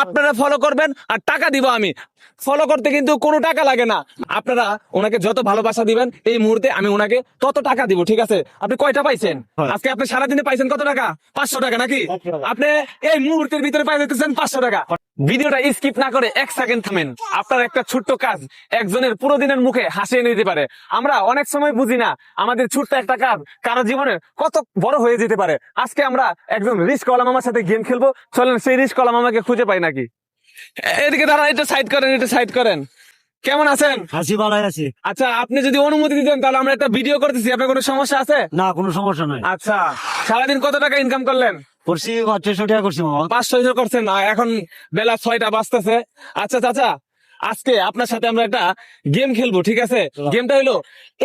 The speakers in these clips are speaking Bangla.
আপনারা ফলো করবেন আর টাকা দিব আমি। ফলো করতে কিন্তু কোনো টাকা লাগে না। আপনারা ওনাকে যত ভালোবাসা দিবেন এই মুহূর্তে আমি ওনাকে তত টাকা দিব, ঠিক আছে? আপনি কয়টা পাইছেন আজকে? আপনি সারাদিনে পাইছেন কত টাকা? 500 টাকা নাকি? আপনি এই মুহূর্তের ভিতরে পাই যেতেছেন 500 টাকা। ভিডিওটা স্কিপ না করে 1 সেকেন্ড থামেন। আপনার একটা ছোট্ট কাজ একজনের পুরো দিনের মুখে হাসি এনে দিতে পারে। আমরা অনেক সময় বুঝি না আমাদের ছোট্ট একটা কাজ কারো জীবনে কত বড় হয়ে যেতে পারে। আজকে আমরা একজন রিস্কওয়ালা মামার সাথে গেম খেলবো, চলেন সেই রিস্কওয়ালা মামাকে খুঁজে পাই নাকি। এদিকে দাঁড়ান, এটা সাইড করেন, এটা সাইড করেন। কেমন আছেন? আছি, ভালো আছি। আচ্ছা, আপনি যদি অনুমতি দিতেন তাহলে আমরা একটা ভিডিও করতেছি। আপনার কোনো সমস্যা আছে? না, কোনো সমস্যা নাই। আচ্ছা, সারাদিন কত টাকা ইনকাম করলেন? করছি 500 টাকা করছি মামা। 500 করছেন না? এখন বেলা 6টা বাজতেছে। আচ্ছা চাচা, আজকে আপনার সাথে আমরা একটা গেম খেলবো, ঠিক আছে? গেমটা হলো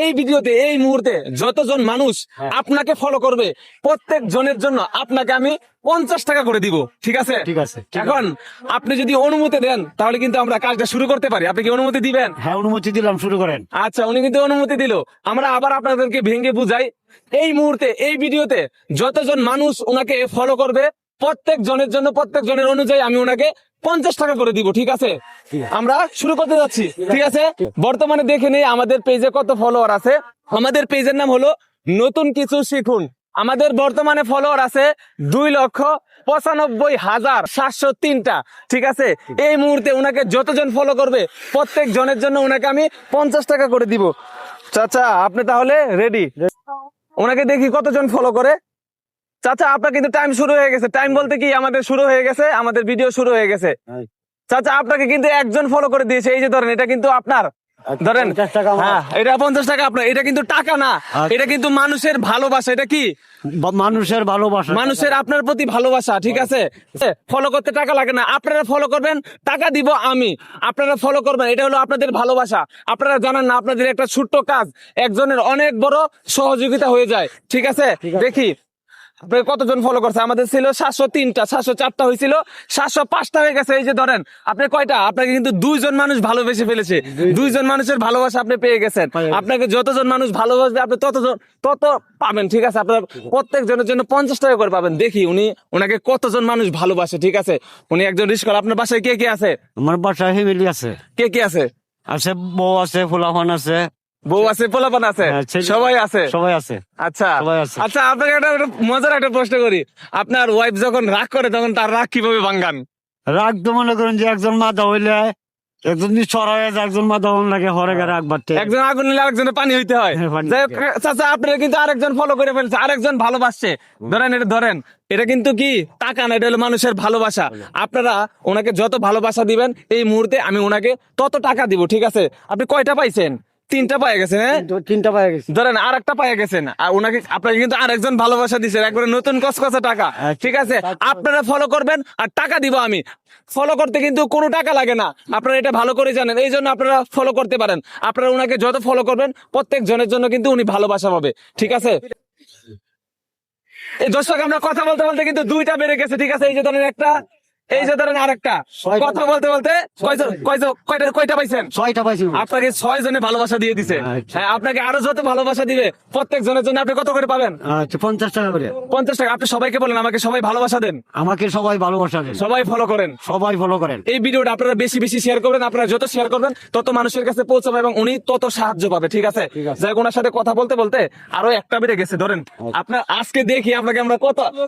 এই ভিডিওতে এই মুহূর্তে যতজন মানুষ আপনাকে ফলো করবে প্রত্যেক জনের জন্য আপনাকে আমি 50 টাকা করে দিব, ঠিক আছে? ঠিক আছে। এখন আপনি যদি অনুমতি দেন তাহলে কিন্তু আমরা কাজটা শুরু করতে পারি। আপনি কি অনুমতি দিবেন? হ্যাঁ, অনুমতি দিলাম, শুরু করেন। আচ্ছা, উনি কিন্তু অনুমতি দিল। আমরা আবার আপনাদেরকে ভেঙে বুঝাই। এই মুহূর্তে এই ভিডিওতে যতজন মানুষ ওনাকে ফলো করবে প্রত্যেক জনের জন্য, প্রত্যেক জনের অনুযায়ী আমি ওনাকে 50 টাকা করে দিব, ঠিক আছে? আমরা শুরু করতে যাচ্ছি, ঠিক আছে? বর্তমানে দেখে নেই আমাদের পেজে কত ফলোয়ার আছে। আমাদের পেজের নাম হলো নতুন কিছু শিখুন। আমাদের বর্তমানে ফলোয়ার আছে 2,95,703টা, ঠিক আছে? এই মুহূর্তে ওনাকে যতজন ফলো করবে প্রত্যেক জনের জন্য ওনাকে আমি 50 টাকা করে দিব। চাচা, আপনি তাহলে রেডি? ওনাকে দেখি কতজন ফলো করে। চাচা, আপনার কিন্তু টাইম শুরু হয়ে গেছে। টাইম বলতে কি আমাদের শুরু হয়ে গেছে, আমাদের ভিডিও শুরু হয়ে গেছে। চাচা, আপনাকে কিন্তু একজন ফলো করে দিয়েছে। এই যে ধরেন, এটা কিন্তু আপনার, ধরেন। 50 টাকা আমার। হ্যাঁ, এটা 50 টাকা আপনার। এটা কিন্তু টাকা না, এটা কিন্তু মানুষের ভালোবাসা। এটা কি? মানুষের ভালোবাসা, মানুষের আপনার প্রতি ভালোবাসা, ঠিক আছে? ফলো করতে টাকা লাগে না। আপনারা ফলো করবেন, টাকা দিব আমি। আপনারা ফলো করবেন, এটা হলো আপনাদের ভালোবাসা। আপনারা জানেন না আপনাদের একটা ছোট্ট কাজ একজনের অনেক বড় সহযোগিতা হয়ে যায়, ঠিক আছে? দেখি আপনার কতজন ফলো করছে। আমাদের ছিল 703টা, 704টা হয়েছিল, 705টা হয়ে গেছে। এই যে ধরেন, আপনি কয়টা? আপনাকে কিন্তু 2জন মানুষ ভালোবেসে ফেলেছে। 2জন মানুষের ভালোবাসা আপনি পেয়ে গেছেন। আপনাকে যতজন মানুষ ভালোবাসবে আপনি তত পাবেন, ঠিক আছে? আপনার প্রত্যেক জনের জন্য 50 টাকা করে পাবেন। দেখি ওনাকে কতজন মানুষ ভালোবাসে, ঠিক আছে? উনি একজন রিস্কওয়ালা। আপনার বাসায় কে কে আছে? আমার বাসায় ফ্যামিলি আছে। কে কে আছে? আছে, বউ আছে, ফুলাফান আছে। বউ আছে, পোলাপান আছে, সবাই আছে। সবাই আছে। আচ্ছা সবাই আছে। আচ্ছা, আপনাকে একটা মজার একটা প্রশ্ন করি। আপনার ওয়াইফ যখন রাগ করে তখন তার রাগ কিভাবে ভাঙ্গান? রাগ তো মনে করেন যে একজন মাথা হইলে একজন চড়া হয়ে যায়, একজন মাথা হন লাগে, হরে গেলে রাগ বাড়তে। একজন আগুন নিলে আরেকজনের পানি হইতে হয়। যাই হোক, চাচা, আপনারা কিন্তু আরেকজন ফলো করে ফেলছে, আরেকজন ভালোবাসছে। ধরেন এটা কিন্তু কি টাকা না, এটা হলো মানুষের ভালোবাসা। আপনারা ওনাকে যত ভালোবাসা দিবেন এই মুহূর্তে আমি ওনাকে তত টাকা দিব, ঠিক আছে? আপনি কয়টা পাইছেন? 3টা পাই গেছেন, হ্যাঁ? 3টা পায়ে গেছে। ধরেন আর একটা পাইয়া গেছেন, আর আপনাকে কিন্তু আরেকজন ভালোবাসা দিচ্ছেন, একবারে নতুন কসকসা টাকা, ঠিক আছে? আপনারা ফলো করবেন আর টাকা দিব আমি। ফলো করতে কিন্তু কোনো টাকা লাগে না, আপনারা এটা ভালো করে জানেন। এই জন্য আপনারা ফলো করতে পারেন। আপনারা ওনাকে যত ফলো করবেন প্রত্যেক জনের জন্য কিন্তু উনি ভালোবাসা পাবে, ঠিক আছে? এই দর্শক, আমরা কথা বলতে বলতে কিন্তু 2টা বেড়ে গেছে, ঠিক আছে? এই যে ধরেন একটা, এই যে ধরেন আরেকটা। কথা বলতে বলতে কয়টা পাইছেন? 6টা পাইছি। আপনাকে 6 জনে ভালোবাসা দিয়ে দিছে। হ্যাঁ, আপনাকে আরো যত ভালোবাসা দিবে প্রত্যেক জনের জন্য আপনি কত করে পাবেন? আচ্ছা, 50 টাকা করে। 50 টাকা। আপনি সবাইকে বলেন আমাকে সবাই ভালোবাসা দেন, আমাকে সবাই ভালোবাসা দেন, সবাই ফলো করেন, সবাই ফলো করেন। এই ভিডিওটা আপনারা বেশি বেশি শেয়ার করবেন। আপনারা যত শেয়ার করবেন তত মানুষের কাছে পৌঁছাবে এবং উনি তত সাহায্য পাবে, ঠিক আছে? যাই, ওনার সাথে কথা বলতে বলতে আরো একটা বেড়ে গেছে। ধরেন, আপনার আজকে দেখি আপনাকে আমরা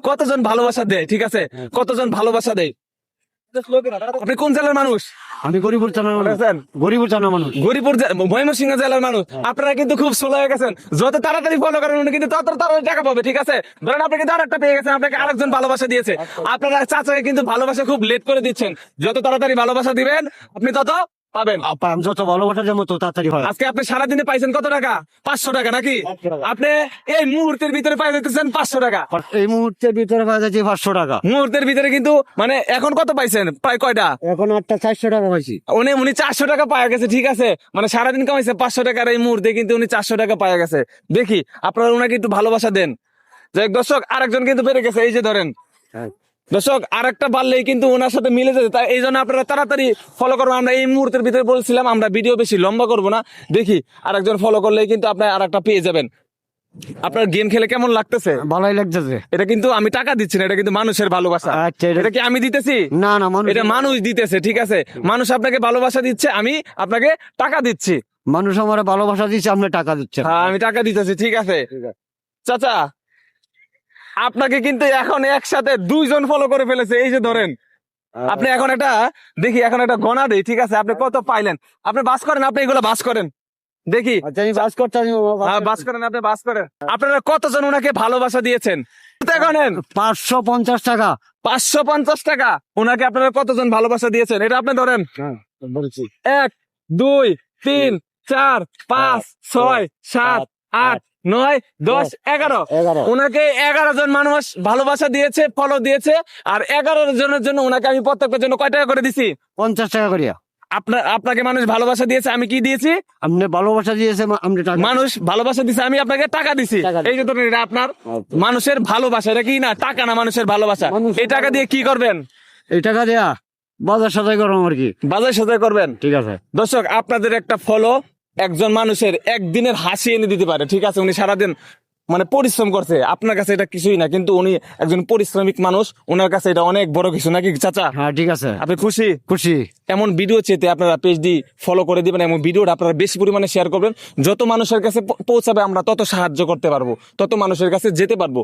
কতজন ভালোবাসা দেয়, ঠিক আছে? কতজন ভালোবাসা দেয়। আপনি কোন জেলার মানুষ? আমি গরিপুর থানার মানুষ। গরিপুর ময়মনসিংহ জেলার মানুষ। আপনারা কিন্তু খুব স্লো হয়ে গেছেন। যত তাড়াতাড়ি ফলো করেন উনি কিন্তু তত তাড়াতাড়ি টাকা পাবে, ঠিক আছে? ধরেন আপনি কিন্তু আরেকটা পেয়ে গেছেন, আপনাকে আরেকজন ভালোবাসা দিয়েছে। আপনারা চাচাকে কিন্তু ভালোবাসা খুব লেট করে দিচ্ছেন। যত তাড়াতাড়ি ভালোবাসা দিবেন আপনি তত পাবেন। যত ভালোবাসা যেমন তত তাড়াতাড়ি হয়। আজকে আপনি সারাদিনে পাইছেন কত টাকা? 500 টাকা নাকি? আপনি এই মুহূর্তের ভিতরে পাই যেতেছেন 500 টাকা। এই মুহূর্তের ভিতরে পাওয়া যাচ্ছে 500 টাকা। মুহূর্তের ভিতরে কিন্তু মানে এখন কত পাইছেন? প্রায় কয়টা? এখন 400 টাকা পাইছি। উনি 400 টাকা পাওয়া গেছে, ঠিক আছে? মানে সারাদিন কামাইছে 500 টাকার, এই মুহূর্তে কিন্তু উনি 400 টাকা পাওয়া গেছে। দেখি আপনারা ওনাকে একটু ভালোবাসা দেন। যাই, দর্শক, আরেকজন কিন্তু বেড়ে গেছে। এই যে ধরেন, দর্শক, আরেকটা বাড়লেই কিন্তু ওনার সাথে মিলে যেতে। তাই এই জন্য আপনারা তাড়াতাড়ি ফলো করবো। আমরা এই মুহূর্তের ভিতরে বলছিলাম আমরা ভিডিও বেশি লম্বা করবো না। দেখি আরেকজন ফলো করলেই কিন্তু আপনার আরেকটা পেয়ে যাবেন। আপনার গেম খেলে কেমন লাগতেছে? ভালোই লাগতেছে। এটা কিন্তু আমি টাকা দিচ্ছি না, এটা কিন্তু মানুষের ভালোবাসা। আচ্ছা, এটা কি আমি দিতেছি? না না, এটা মানুষ দিতেছে, ঠিক আছে? মানুষ আপনাকে ভালোবাসা দিচ্ছে, আমি আপনাকে টাকা দিচ্ছি। মানুষ আমার ভালোবাসা দিচ্ছে, আপনি টাকা দিচ্ছেন। হ্যাঁ, আমি টাকা দিতেছি, ঠিক আছে। চাচা, আপনাকে কিন্তু এখন একসাথে 2 জন ফলো করে ফেলেছে, এই যে ধরেন। আপনি এখন একটা দেখি, এখন একটা গণা দেই, ঠিক আছে? আপনি কত পাইলেন? আপনি বাস করেন, আপনি এগুলো বাস করেন দেখি। আচ্ছা, আমি বাস করতে হ্যাঁ, বাস করেন, আপনি বাস করেন। আপনারা কতজন ওনাকে ভালোবাসা দিয়েছেন? গণেন। 550 টাকা। 550 টাকা ওনাকে আপনারা কতজন ভালোবাসা দিয়েছেন? এটা আপনি ধরেন। বলছি 1 2 3 4 5 6 7 8 9 10 11 11। ওনাকে 11 জন মানুষ ভালোবাসা দিয়েছে, ফলো দিয়েছে। আর 11 জনের জন্য ওনাকে আমি প্রত্যেকের জন্য কয় টাকা করে দিছি? 50 টাকা করিয়া। আপনাকে মানুষ ভালোবাসা দিয়েছে, আমি কি দিয়েছি? আপনি ভালোবাসা দিয়েছে, আপনি টাকা। মানুষ ভালোবাসা দিয়েছে, আমি আপনাকে টাকা দিছি। টাকা দিছি। এই যে ধরেন, এটা আপনার আচ্ছা। মানুষের ভালোবাসা, এটা কি না? টাকা না, মানুষের ভালোবাসা। মানুষের এই টাকা দিয়ে কি করবেন? এই টাকা দেয়া বাজার সদাই করো আর কি। বাজার সাজাই করবেন। ঠিক আছে। দর্শক, আপনাদের একটা ফলো একজন মানুষের একদিনের হাসি এনে দিতে পারে, ঠিক আছে? উনি সারাদিন মানে পরিশ্রম করছে, আপনার কাছে এটা কিছুই না, কিন্তু উনি একজন পরিশ্রমিক মানুষ, ওনার কাছে এটা অনেক বড় কিছু, নাকি চাচা? হ্যাঁ, ঠিক আছে। আপনি খুশি? খুশি। এমন ভিডিও চেতে আপনারা পেজটি ফলো করে দিবেন এবং ভিডিওটা আপনারা বেশি পরিমাণে শেয়ার করবেন। যত মানুষের কাছে পৌঁছাবে, আমরা তত সাহায্য করতে পারবো, তত মানুষের কাছে যেতে পারবো।